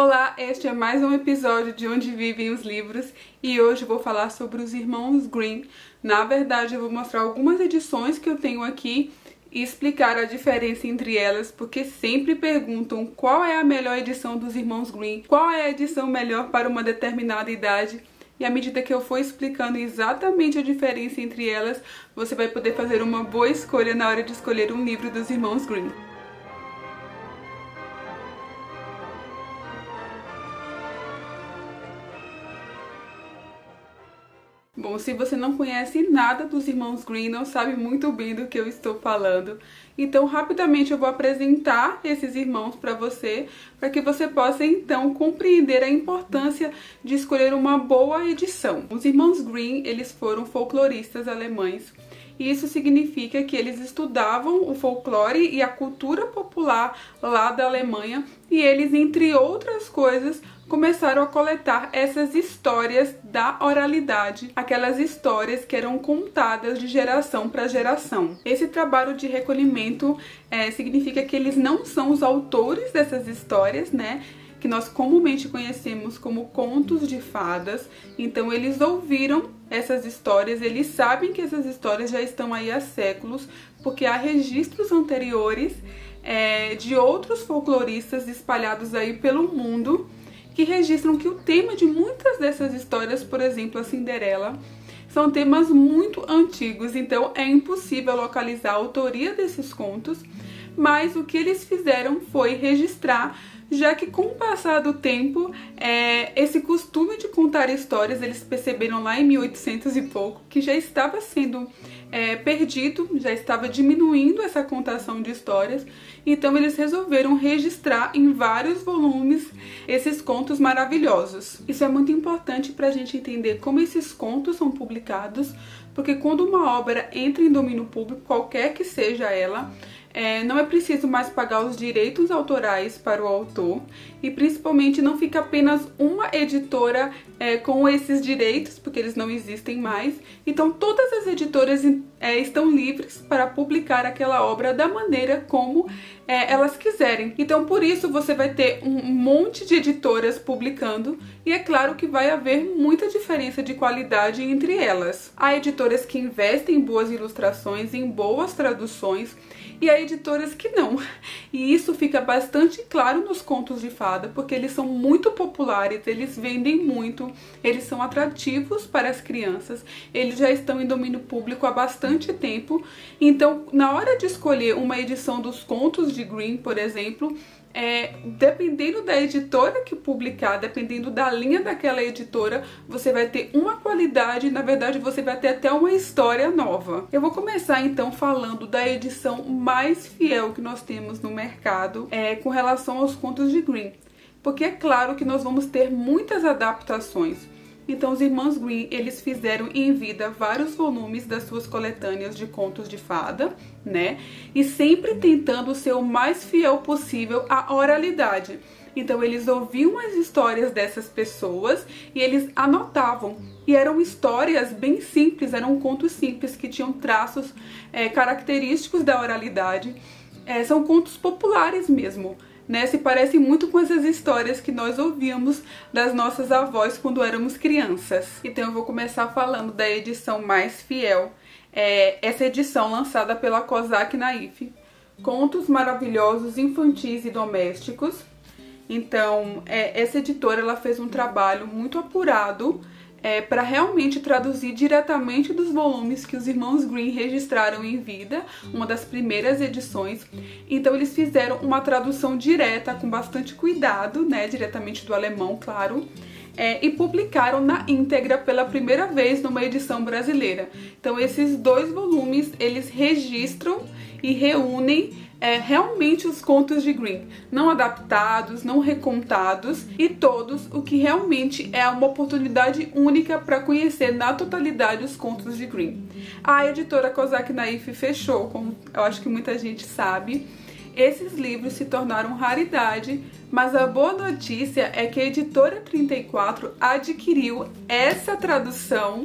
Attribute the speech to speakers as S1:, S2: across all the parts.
S1: Olá, este é mais um episódio de Onde Vivem os Livros e hoje eu vou falar sobre os Irmãos Grimm. Na verdade, eu vou mostrar algumas edições que eu tenho aqui e explicar a diferença entre elas, porque sempre perguntam qual é a melhor edição dos Irmãos Grimm, qual é a edição melhor para uma determinada idade. E à medida que eu for explicando exatamente a diferença entre elas, você vai poder fazer uma boa escolha na hora de escolher um livro dos Irmãos Grimm. Bom, se você não conhece nada dos Irmãos Grimm, não sabe muito bem do que eu estou falando, então rapidamente eu vou apresentar esses irmãos para você que você possa então compreender a importância de escolher uma boa edição. Os Irmãos Grimm, eles foram folcloristas alemães. E isso significa que eles estudavam o folclore e a cultura popular lá da Alemanha e eles, entre outras coisas, começaram a coletar essas histórias da oralidade, aquelas histórias que eram contadas de geração para geração. Esse trabalho de recolhimento significa que eles não são os autores dessas histórias, né? Que nós comumente conhecemos como contos de fadas. Então eles ouviram essas histórias, eles sabem que essas histórias já estão aí há séculos, porque há registros anteriores de outros folcloristas espalhados aí pelo mundo, que registram que o tema de muitas dessas histórias, por exemplo, a Cinderela, são temas muito antigos, então é impossível localizar a autoria desses contos, mas o que eles fizeram foi registrar, já que com o passar do tempo, esse costume de contar histórias, eles perceberam lá em 1800 e pouco, que já estava sendo perdido, já estava diminuindo essa contação de histórias, então eles resolveram registrar em vários volumes esses contos maravilhosos. Isso é muito importante para a gente entender como esses contos são publicados, porque quando uma obra entra em domínio público, qualquer que seja ela, não é preciso mais pagar os direitos autorais para o autor e principalmente não fica apenas uma editora com esses direitos, porque eles não existem mais. Então todas as editoras estão livres para publicar aquela obra da maneira como elas quiserem. Então por isso você vai ter um monte de editoras publicando e é claro que vai haver muita diferença de qualidade entre elas. Há editoras que investem em boas ilustrações, em boas traduções, e há editoras que não. E isso fica bastante claro nos contos de fada, porque eles são muito populares, eles vendem muito, eles são atrativos para as crianças, eles já estão em domínio público há bastante tempo. Então, na hora de escolher uma edição dos contos de Grimm, por exemplo, dependendo da editora que publicar, dependendo da linha daquela editora, você vai ter uma qualidade, na verdade você vai ter até uma história nova. Eu vou começar então falando da edição mais fiel que nós temos no mercado com relação aos contos de Grimm, porque é claro que nós vamos ter muitas adaptações. Então os Irmãos Grimm, eles fizeram em vida vários volumes das suas coletâneas de contos de fada, né? E sempre tentando ser o mais fiel possível à oralidade. Então eles ouviam as histórias dessas pessoas e eles anotavam. E eram histórias bem simples, eram contos simples que tinham traços característicos da oralidade. São contos populares mesmo, né? Se parece muito com essas histórias que nós ouvíamos das nossas avós quando éramos crianças. Então eu vou começar falando da edição mais fiel. Essa edição lançada pela Kozak Naif. Contos maravilhosos, infantis e domésticos. Então essa editora ela fez um trabalho muito apurado para realmente traduzir diretamente dos volumes que os Irmãos Grimm registraram em vida, uma das primeiras edições. Então eles fizeram uma tradução direta, com bastante cuidado, né, diretamente do alemão, claro, e publicaram na íntegra pela primeira vez numa edição brasileira. Então esses dois volumes, eles registram e reúnem realmente os contos de Grimm, não adaptados, não recontados, e todos o que realmente é uma oportunidade única para conhecer na totalidade os contos de Grimm. A editora Kozak Naif fechou, como eu acho que muita gente sabe. Esses livros se tornaram raridade, mas a boa notícia é que a editora 34 adquiriu essa tradução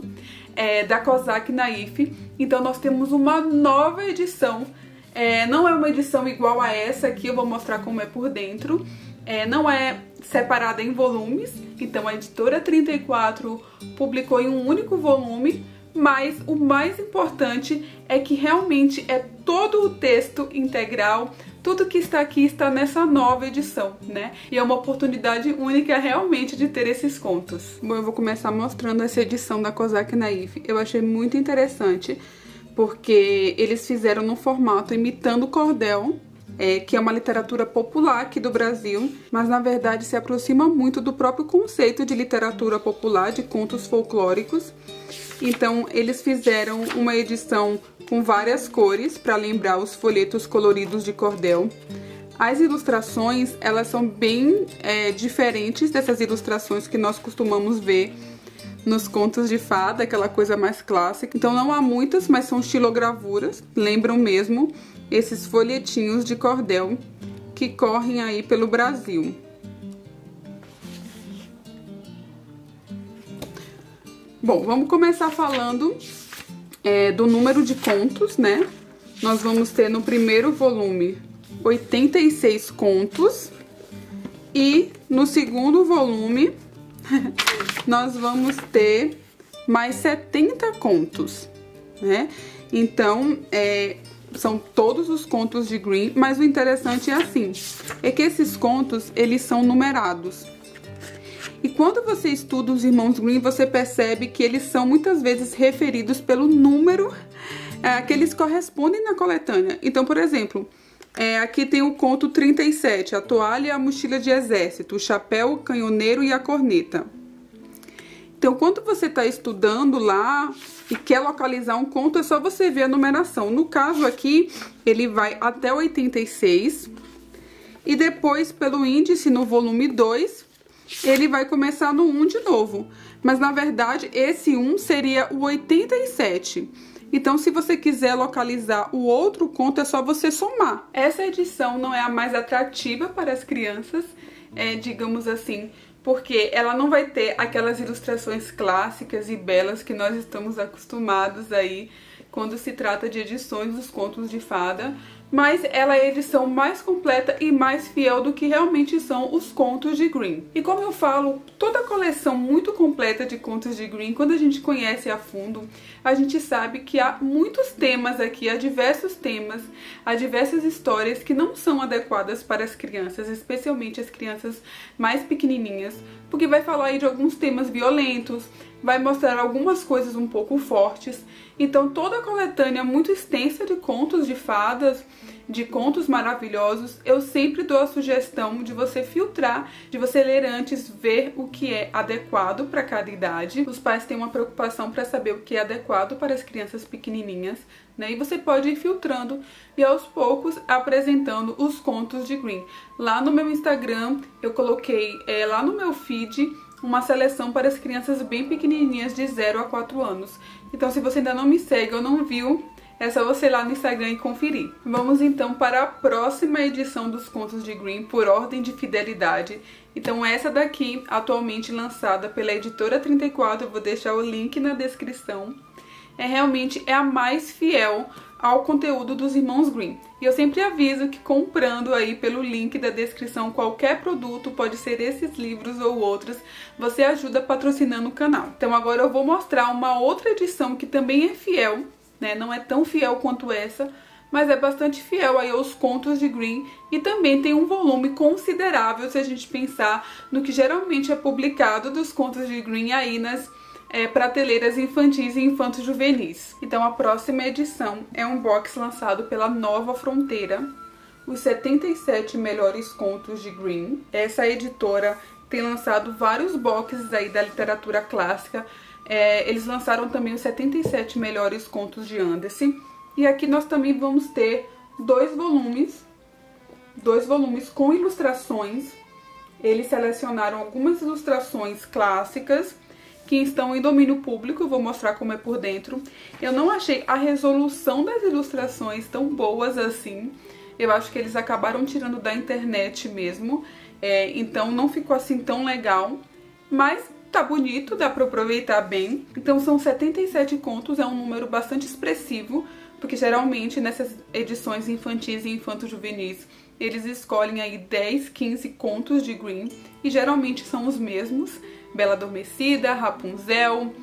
S1: da Kozak Naif. Então nós temos uma nova edição. Não é uma edição igual a essa aqui, eu vou mostrar como é por dentro, não é separada em volumes, então a editora 34 publicou em um único volume, mas o mais importante é que realmente é todo o texto integral, tudo que está aqui está nessa nova edição, né? E é uma oportunidade única realmente de ter esses contos. Bom, eu vou começar mostrando essa edição da Kozak Naif. Eu achei muito interessante, porque eles fizeram no formato imitando cordel, que é uma literatura popular aqui do Brasil, mas na verdade se aproxima muito do próprio conceito de literatura popular, de contos folclóricos. Então eles fizeram uma edição com várias cores para lembrar os folhetos coloridos de cordel. As ilustrações, elas são bem diferentes dessas ilustrações que nós costumamos ver nos contos de fada, aquela coisa mais clássica. Então não há muitas, mas são estilogravuras, lembram mesmo esses folhetinhos de cordel que correm aí pelo Brasil. Bom, vamos começar falando do número de contos, né? Nós vamos ter no primeiro volume 86 contos e no segundo volume nós vamos ter mais 70 contos, né? Então, são todos os contos de Grimm, mas o interessante é assim, é que esses contos, eles são numerados. E quando você estuda os irmãos Grimm, você percebe que eles são muitas vezes referidos pelo número que eles correspondem na coletânea. Então, por exemplo, aqui tem o conto 37, a toalha e a mochila de exército, o chapéu, o canhoneiro e a corneta. Então, quando você está estudando lá e quer localizar um conto, é só você ver a numeração. No caso aqui, ele vai até 86 e depois, pelo índice, no volume 2, ele vai começar no 1 de novo. Mas, na verdade, esse 1 seria o 87. Então, se você quiser localizar o outro conto, é só você somar. Essa edição não é a mais atrativa para as crianças, digamos assim, porque ela não vai ter aquelas ilustrações clássicas e belas que nós estamos acostumados aí quando se trata de edições dos contos de fada, mas ela é a edição mais completa e mais fiel do que realmente são os contos de Grimm. E como eu falo, toda a coleção muito completa de contos de Grimm, quando a gente conhece a fundo, a gente sabe que há muitos temas aqui, há diversos temas, há diversas histórias que não são adequadas para as crianças, especialmente as crianças mais pequenininhas, porque vai falar aí de alguns temas violentos, vai mostrar algumas coisas um pouco fortes. Então toda a coletânea muito extensa de contos de fadas, de contos maravilhosos, eu sempre dou a sugestão de você filtrar, de você ler antes, ver o que é adequado para cada idade. Os pais têm uma preocupação para saber o que é adequado para as crianças pequenininhas, né? E você pode ir filtrando e aos poucos apresentando os contos de Grimm. Lá no meu Instagram eu coloquei lá no meu feed uma seleção para as crianças bem pequenininhas de 0 a 4 anos. Então, se você ainda não me segue ou não viu, é só você ir lá no Instagram e conferir. Vamos então para a próxima edição dos contos de Grimm por ordem de fidelidade. Então essa daqui, atualmente lançada pela editora 34, eu vou deixar o link na descrição. Realmente a mais fiel ao conteúdo dos irmãos Grimm. E eu sempre aviso que comprando aí pelo link da descrição qualquer produto, pode ser esses livros ou outros, você ajuda patrocinando o canal. Então agora eu vou mostrar uma outra edição que também é fiel, né? Não é tão fiel quanto essa, mas é bastante fiel aí aos contos de Grimm e também tem um volume considerável se a gente pensar no que geralmente é publicado dos contos de Grimm aí nas prateleiras infantis e infanto-juvenis. Então a próxima edição é um box lançado pela Nova Fronteira, os 77 melhores contos de Grimm. Essa editora tem lançado vários boxes aí da literatura clássica. Eles lançaram também os 77 melhores contos de Andersen. E aqui nós também vamos ter dois volumes com ilustrações. Eles selecionaram algumas ilustrações clássicas que estão em domínio público, eu vou mostrar como é por dentro. Eu não achei a resolução das ilustrações tão boas assim, eu acho que eles acabaram tirando da internet mesmo, então não ficou assim tão legal, mas tá bonito, dá pra aproveitar bem. Então são 77 contos, é um número bastante expressivo, porque geralmente nessas edições infantis e infanto-juvenis eles escolhem aí 10, 15 contos de Grimm e geralmente são os mesmos: Bela Adormecida, Rapunzel,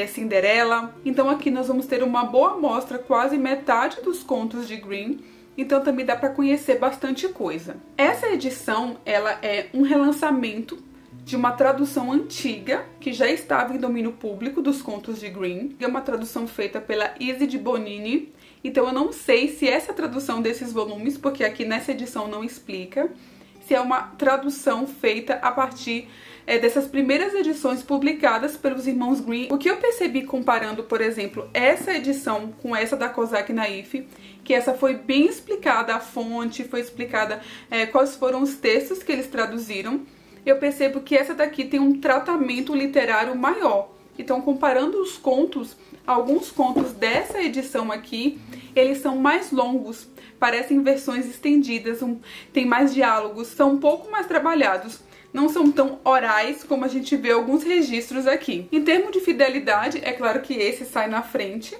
S1: Cinderela. Então aqui nós vamos ter uma boa amostra, quase metade dos contos de Grimm, então também dá para conhecer bastante coisa. Essa edição, ela é um relançamento de uma tradução antiga que já estava em domínio público dos contos de Grimm. É uma tradução feita pela Isidre Bonini. Então eu não sei se essa tradução desses volumes, porque aqui nessa edição não explica, se é uma tradução feita a partir dessas primeiras edições publicadas pelos irmãos Grimm. O que eu percebi comparando, por exemplo, essa edição com essa da Kozak Naif, que essa foi bem explicada a fonte, foi explicada quais foram os textos que eles traduziram. Eu percebo que essa daqui tem um tratamento literário maior. Então, comparando os contos, alguns contos dessa edição aqui, eles são mais longos, parecem versões estendidas, tem mais diálogos, são um pouco mais trabalhados. Não são tão orais como a gente vê alguns registros aqui. Em termos de fidelidade, é claro que esse sai na frente.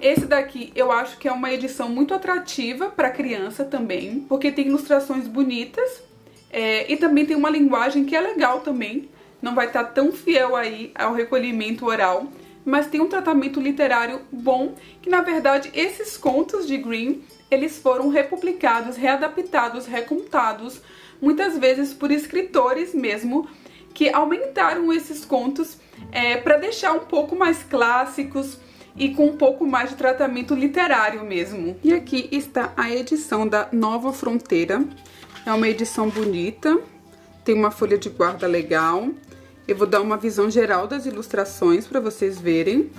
S1: Esse daqui eu acho que é uma edição muito atrativa para criança também, porque tem ilustrações bonitas e também tem uma linguagem que é legal também. Não vai estar tão fiel aí ao recolhimento oral, mas tem um tratamento literário bom, que na verdade esses contos de Grimm, eles foram republicados, readaptados, recontados, muitas vezes por escritores mesmo, que aumentaram esses contos para deixar um pouco mais clássicos e com um pouco mais de tratamento literário mesmo. E aqui está a edição da Nova Fronteira. É uma edição bonita, tem uma folha de guarda legal. Eu vou dar uma visão geral das ilustrações para vocês verem.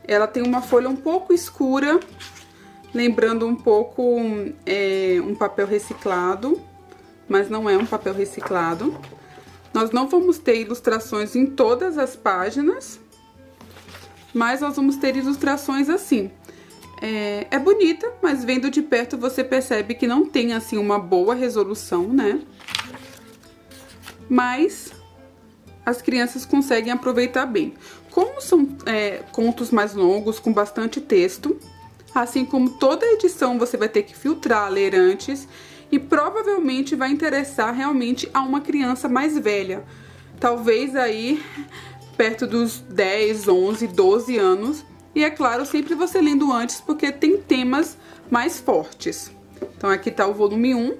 S1: Ela tem uma folha um pouco escura, lembrando um pouco um papel reciclado, mas não é um papel reciclado. Nós não vamos ter ilustrações em todas as páginas, mas nós vamos ter ilustrações assim. É bonita, mas vendo de perto você percebe que não tem assim uma boa resolução, né? Mas as crianças conseguem aproveitar bem. Como são contos mais longos, com bastante texto, assim como toda edição você vai ter que filtrar, ler antes, e provavelmente vai interessar realmente a uma criança mais velha. Talvez aí perto dos 10, 11, 12 anos. E é claro, sempre você lendo antes, porque tem temas mais fortes. Então aqui tá o volume 1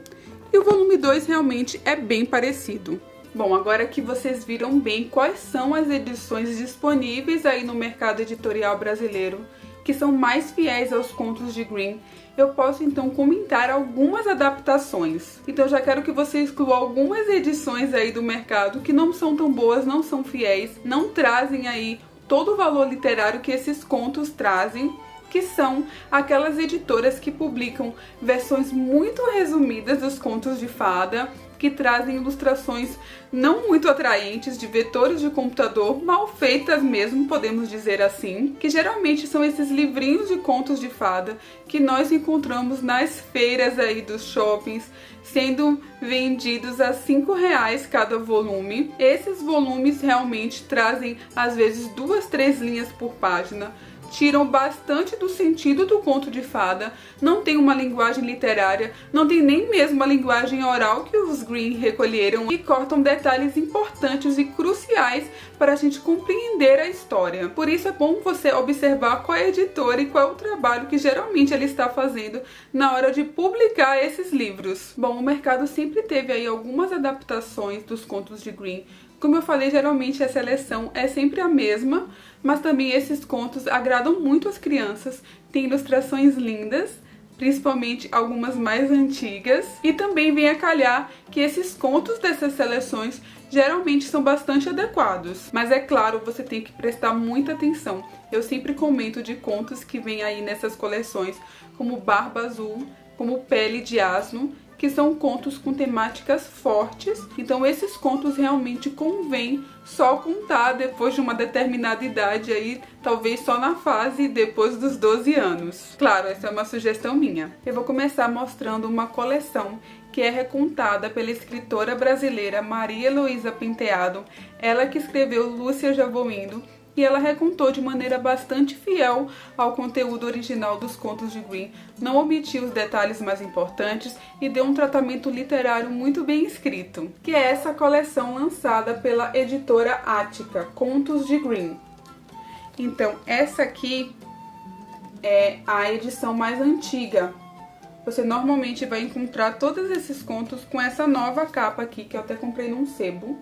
S1: e o volume 2 realmente é bem parecido. Bom, agora que vocês viram bem quais são as edições disponíveis aí no mercado editorial brasileiro, que são mais fiéis aos contos de Grimm, eu posso então comentar algumas adaptações. Então já quero que você exclua algumas edições aí do mercado que não são tão boas, não são fiéis, não trazem aí todo o valor literário que esses contos trazem, que são aquelas editoras que publicam versões muito resumidas dos contos de fada, que trazem ilustrações não muito atraentes, de vetores de computador, mal feitas mesmo, podemos dizer assim, que geralmente são esses livrinhos de contos de fada que nós encontramos nas feiras aí dos shoppings, sendo vendidos a R$5 cada volume. Esses volumes realmente trazem às vezes 2, 3 linhas por página, tiram bastante do sentido do conto de fada, não tem uma linguagem literária, não tem nem mesmo a linguagem oral que os Grimm recolheram, e cortam detalhes importantes e cruciais para a gente compreender a história. Por isso é bom você observar qual é a editora e qual é o trabalho que geralmente ela está fazendo na hora de publicar esses livros. Bom, o mercado sempre teve aí algumas adaptações dos contos de Grimm. Como eu falei, geralmente a seleção é sempre a mesma, mas também esses contos agradam muito as crianças, tem ilustrações lindas, principalmente algumas mais antigas, e também vem a calhar que esses contos dessas seleções geralmente são bastante adequados. Mas é claro, você tem que prestar muita atenção. Eu sempre comento de contos que vem aí nessas coleções, como Barba Azul, como Pele de Asno, que são contos com temáticas fortes, então esses contos realmente convém só contar depois de uma determinada idade aí, talvez só na fase depois dos 12 anos. Claro, essa é uma sugestão minha. Eu vou começar mostrando uma coleção que é recontada pela escritora brasileira Maria Heloísa Penteado, ela que escreveu Lúcia Já Vou Indo, e ela recontou de maneira bastante fiel ao conteúdo original dos contos de Green, não omitiu os detalhes mais importantes e deu um tratamento literário muito bem escrito, que é essa coleção lançada pela editora Ática, Contos de Green. Então, essa aqui é a edição mais antiga. Você normalmente vai encontrar todos esses contos com essa nova capa aqui, que eu até comprei num sebo.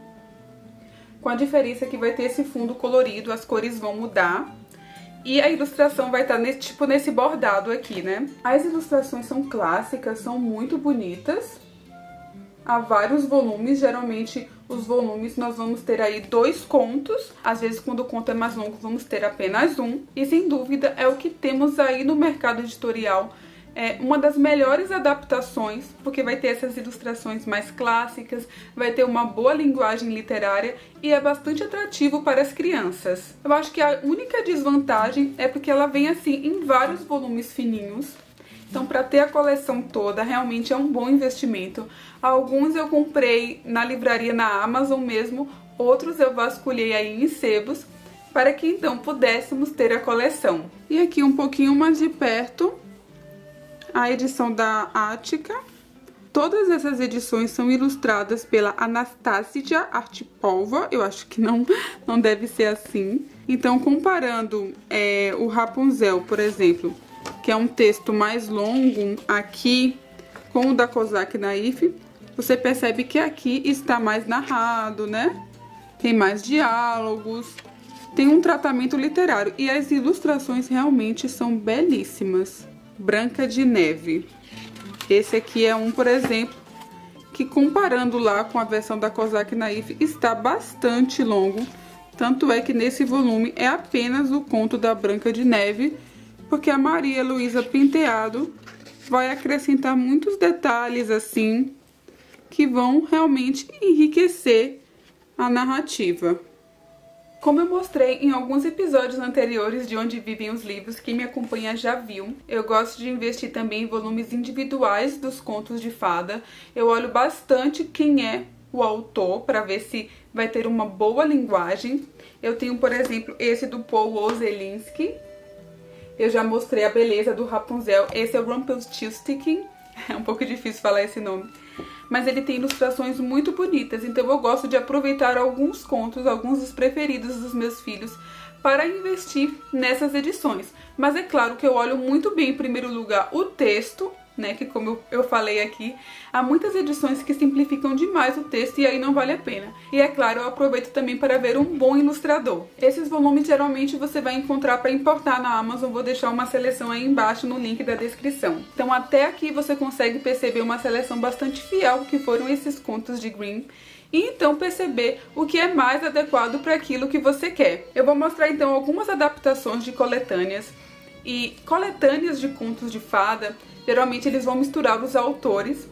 S1: Com a diferença que vai ter esse fundo colorido, as cores vão mudar. E a ilustração vai estar nesse bordado aqui, né? As ilustrações são clássicas, são muito bonitas. Há vários volumes, geralmente os volumes nós vamos ter aí 2 contos. Às vezes quando o conto é mais longo vamos ter apenas um. E sem dúvida é o que temos aí no mercado editorial. É uma das melhores adaptações, porque vai ter essas ilustrações mais clássicas, vai ter uma boa linguagem literária e é bastante atrativo para as crianças. Eu acho que a única desvantagem é porque ela vem assim em vários volumes fininhos. Então, para ter a coleção toda, realmente é um bom investimento. Alguns eu comprei na livraria, na Amazon mesmo, outros eu vasculhei aí em sebos, para que então pudéssemos ter a coleção. E aqui um pouquinho mais de perto, a edição da Ática. Todas essas edições são ilustradas pela Anastasia Artipova, eu acho que não deve ser assim. Então, comparando o Rapunzel, por exemplo, que é um texto mais longo aqui, com o da Kozak Naif, você percebe que aqui está mais narrado, né? Tem mais diálogos, tem um tratamento literário e as ilustrações realmente são belíssimas. Branca de Neve. Esse aqui é um, por exemplo, que comparando lá com a versão da Kozak Naif está bastante longo. Tanto é que nesse volume é apenas o conto da Branca de Neve, porque a Maria Luísa Penteado vai acrescentar muitos detalhes assim, que vão realmente enriquecer a narrativa. Como eu mostrei em alguns episódios anteriores de Onde Vivem os Livros, quem me acompanha já viu, eu gosto de investir também em volumes individuais dos contos de fada. Eu olho bastante quem é o autor para ver se vai ter uma boa linguagem. Eu tenho, por exemplo, esse do Paul Ozelinski. Eu já mostrei a beleza do Rapunzel. Esse é o Rumpelstiltskin. É um pouco difícil falar esse nome. Mas ele tem ilustrações muito bonitas, então eu gosto de aproveitar alguns contos, alguns dos preferidos dos meus filhos, para investir nessas edições. Mas é claro que eu olho muito bem, em primeiro lugar, o texto, né, que como eu falei aqui, há muitas edições que simplificam demais o texto e aí não vale a pena. E é claro, eu aproveito também para ver um bom ilustrador. Esses volumes geralmente você vai encontrar para importar na Amazon, vou deixar uma seleção aí embaixo no link da descrição. Então até aqui você consegue perceber uma seleção bastante fiel que foram esses contos de Green. E então perceber o que é mais adequado para aquilo que você quer. Eu vou mostrar então algumas adaptações de coletâneas. E coletâneas de contos de fada, geralmente eles vão misturar os autores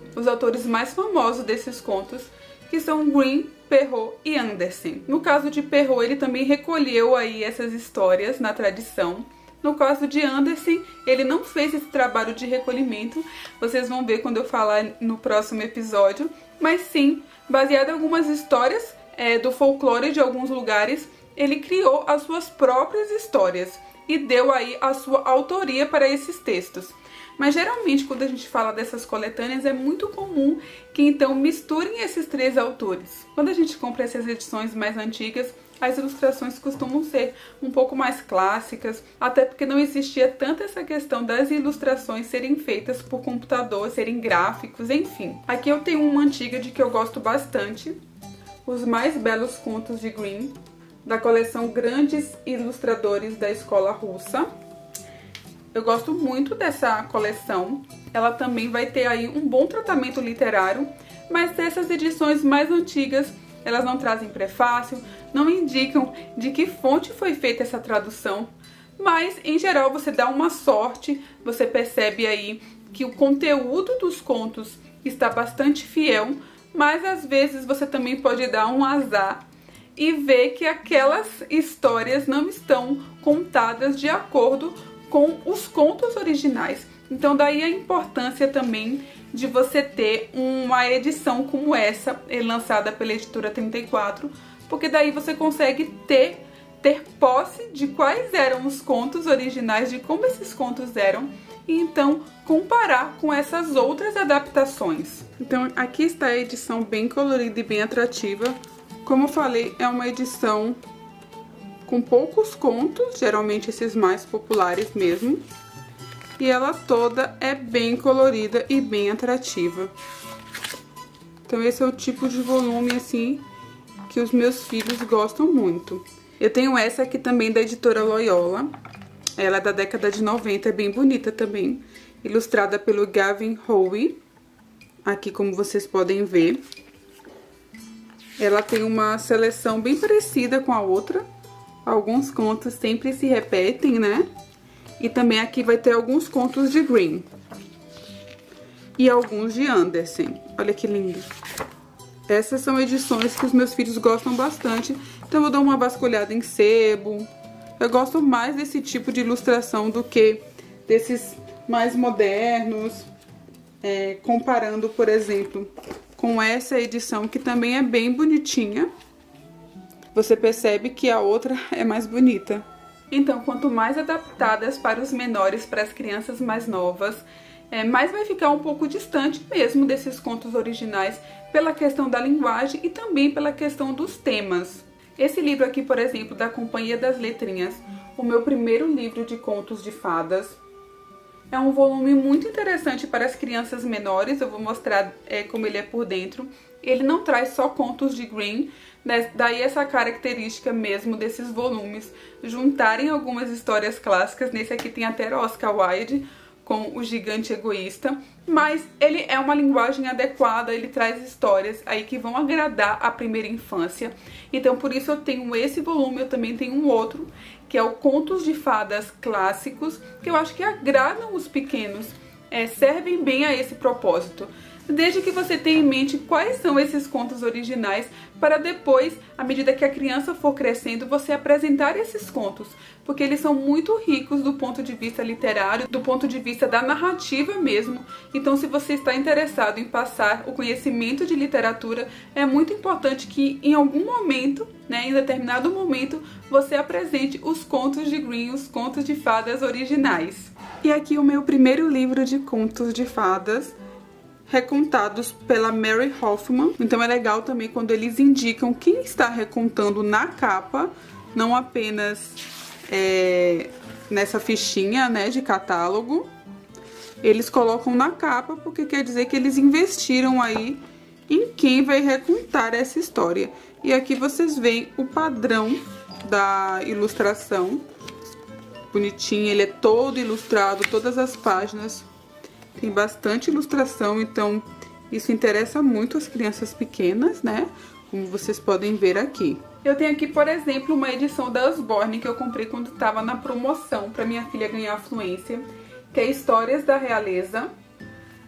S1: mais famosos desses contos, que são Green, Perrault e Andersen. No caso de Perrault, ele também recolheu aí essas histórias na tradição. No caso de Andersen, ele não fez esse trabalho de recolhimento, vocês vão ver quando eu falar no próximo episódio, mas sim, baseado em algumas histórias do folclore de alguns lugares, ele criou as suas próprias histórias e deu aí a sua autoria para esses textos. Mas geralmente quando a gente fala dessas coletâneas é muito comum que então misturem esses 3 autores. Quando a gente compra essas edições mais antigas, as ilustrações costumam ser um pouco mais clássicas, até porque não existia tanto essa questão das ilustrações serem feitas por computador, serem gráficos, enfim. Aqui eu tenho uma antiga de que eu gosto bastante, Os Mais Belos Contos de Green, da coleção Grandes Ilustradores da Escola Russa. Eu gosto muito dessa coleção. Ela também vai ter aí um bom tratamento literário, mas essas edições mais antigas, elas não trazem prefácio, não indicam de que fonte foi feita essa tradução, mas em geral você dá uma sorte, você percebe aí que o conteúdo dos contos está bastante fiel, mas às vezes você também pode dar um azar e ver que aquelas histórias não estão contadas de acordo com os contos originais. Então daí a importância também de você ter uma edição como essa, lançada pela editora 34, porque daí você consegue ter ter posse de quais eram os contos originais, de como esses contos eram, e então comparar com essas outras adaptações. Então aqui está a edição bem colorida e bem atrativa. Como eu falei, é uma edição com poucos contos, geralmente esses mais populares mesmo. E ela toda é bem colorida e bem atrativa. Então esse é o tipo de volume assim que os meus filhos gostam muito. Eu tenho essa aqui também da editora Loyola. Ela é da década de 90, é bem bonita também. Ilustrada pelo Gavin Howe. Aqui, como vocês podem ver. Ela tem uma seleção bem parecida com a outra. Alguns contos sempre se repetem, né? E também aqui vai ter alguns contos de Green. E alguns de Andersen. Olha que lindo. Essas são edições que os meus filhos gostam bastante. Então eu dou uma vasculhada em sebo. Eu gosto mais desse tipo de ilustração do que desses mais modernos. Comparando, por exemplo, com essa edição que também é bem bonitinha. Você percebe que a outra é mais bonita. Então, quanto mais adaptadas para os menores, para as crianças mais novas, mais vai ficar um pouco distante mesmo desses contos originais pela questão da linguagem e também pela questão dos temas. Esse livro aqui, por exemplo, da Companhia das Letrinhas, o meu primeiro livro de contos de fadas, é um volume muito interessante para as crianças menores. Eu vou mostrar como ele é por dentro. Ele não traz só contos de Green, né? Daí essa característica mesmo desses volumes juntarem algumas histórias clássicas. Nesse aqui tem até Oscar Wilde com O Gigante Egoísta, mas ele é uma linguagem adequada, ele traz histórias aí que vão agradar a primeira infância. Então por isso eu tenho esse volume. Eu também tenho um outro, que é o Contos de Fadas Clássicos, que eu acho que agradam os pequenos, servem bem a esse propósito. Desde que você tenha em mente quais são esses contos originais, para depois, à medida que a criança for crescendo, você apresentar esses contos, porque eles são muito ricos do ponto de vista literário, do ponto de vista da narrativa mesmo. Então, se você está interessado em passar o conhecimento de literatura, é muito importante que em algum momento, em determinado momento, você apresente os contos de Green, os contos de fadas originais. E aqui o meu primeiro livro de contos de fadas, recontados pela Mary Hoffman. Então é legal também quando eles indicam quem está recontando na capa, não apenas nessa fichinha, de catálogo. Eles colocam na capa porque quer dizer que eles investiram aí em quem vai recontar essa história. E aqui vocês veem o padrão da ilustração. Bonitinho, ele é todo ilustrado, todas as páginas. Tem bastante ilustração, então isso interessa muito as crianças pequenas, Como vocês podem ver aqui. Eu tenho aqui, por exemplo, uma edição da Usborne que eu comprei quando estava na promoção para minha filha ganhar fluência, que é Histórias da Realeza.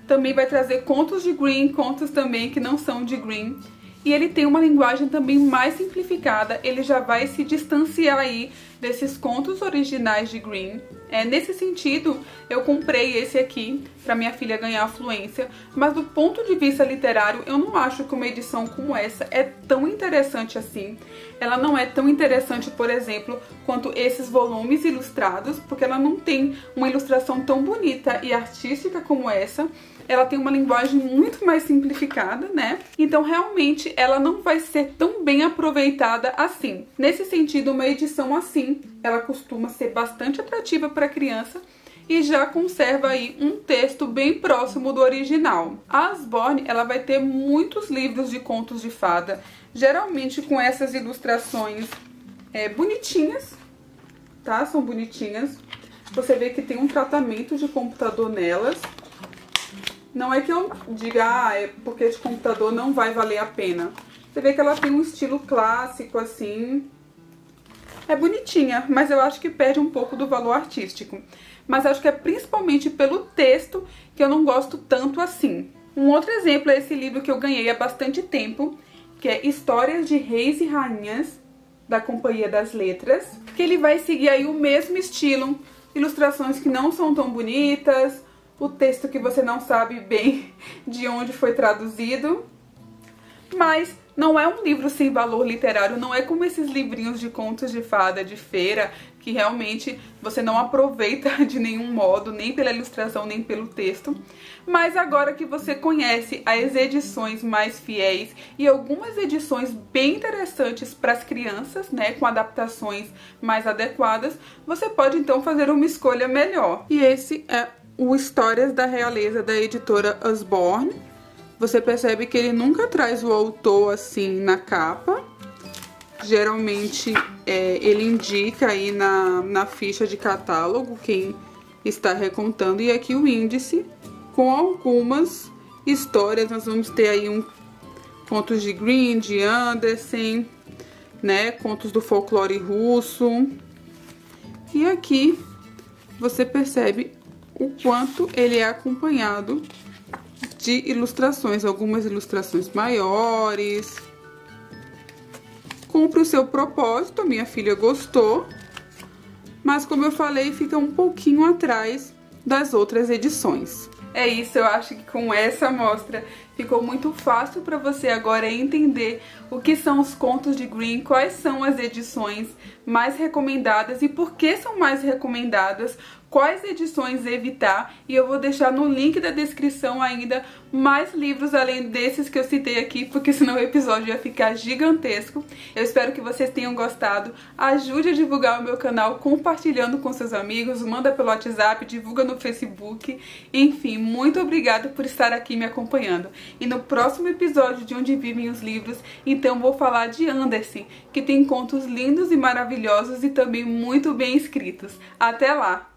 S1: Também vai trazer contos de Green, contos também que não são de Green. E ele tem uma linguagem também mais simplificada, ele já vai se distanciar aí desses contos originais de Green. Nesse sentido, eu comprei esse aqui para minha filha ganhar fluência, mas do ponto de vista literário, eu não acho que uma edição como essa é tão interessante assim. Ela não é tão interessante, por exemplo, quanto esses volumes ilustrados, porque ela não tem uma ilustração tão bonita e artística como essa. Ela tem uma linguagem muito mais simplificada, Então, realmente, ela não vai ser tão bem aproveitada assim. Nesse sentido, uma edição assim, ela costuma ser bastante atrativa para a criança e já conserva aí um texto bem próximo do original. A Usborne, ela vai ter muitos livros de contos de fada, geralmente com essas ilustrações bonitinhas, tá? São bonitinhas. Você vê que tem um tratamento de computador nelas. Não é que eu diga, é porque de computador não vai valer a pena. Você vê que ela tem um estilo clássico, assim. É bonitinha, mas eu acho que perde um pouco do valor artístico. Mas acho que é principalmente pelo texto que eu não gosto tanto assim. Um outro exemplo é esse livro que eu ganhei há bastante tempo, que é Histórias de Reis e Rainhas, da Companhia das Letras. Que ele vai seguir aí o mesmo estilo, ilustrações que não são tão bonitas, o texto que você não sabe bem de onde foi traduzido, mas Não é um livro sem valor literário, não é como esses livrinhos de contos de fada de feira, que realmente você não aproveita de nenhum modo, nem pela ilustração, nem pelo texto. Mas agora que você conhece as edições mais fiéis e algumas edições bem interessantes para as crianças, né, com adaptações mais adequadas, você pode então fazer uma escolha melhor. E esse é o Histórias da Realeza, da editora Usborne. Você percebe que ele nunca traz o autor assim na capa. Geralmente ele indica aí na ficha de catálogo quem está recontando. E aqui o índice com algumas histórias. Nós vamos ter aí contos de Green, de Andersen, né? Contos do folclore russo. E aqui você percebe o quanto ele é acompanhado de ilustrações, algumas ilustrações maiores. Cumpre o seu propósito, a minha filha gostou, mas como eu falei, fica um pouquinho atrás das outras edições. É isso, eu acho que com essa amostra ficou muito fácil para você agora entender o que são os contos de Green, quais são as edições mais recomendadas e por que são mais recomendadas, quais edições evitar, e eu vou deixar no link da descrição ainda mais livros além desses que eu citei aqui, porque senão o episódio ia ficar gigantesco. Eu espero que vocês tenham gostado, ajude a divulgar o meu canal compartilhando com seus amigos, manda pelo WhatsApp, divulga no Facebook, enfim, muito obrigada por estar aqui me acompanhando. E no próximo episódio de Onde Vivem os Livros, então vou falar de Andersen, que tem contos lindos e maravilhosos e também muito bem escritos. Até lá!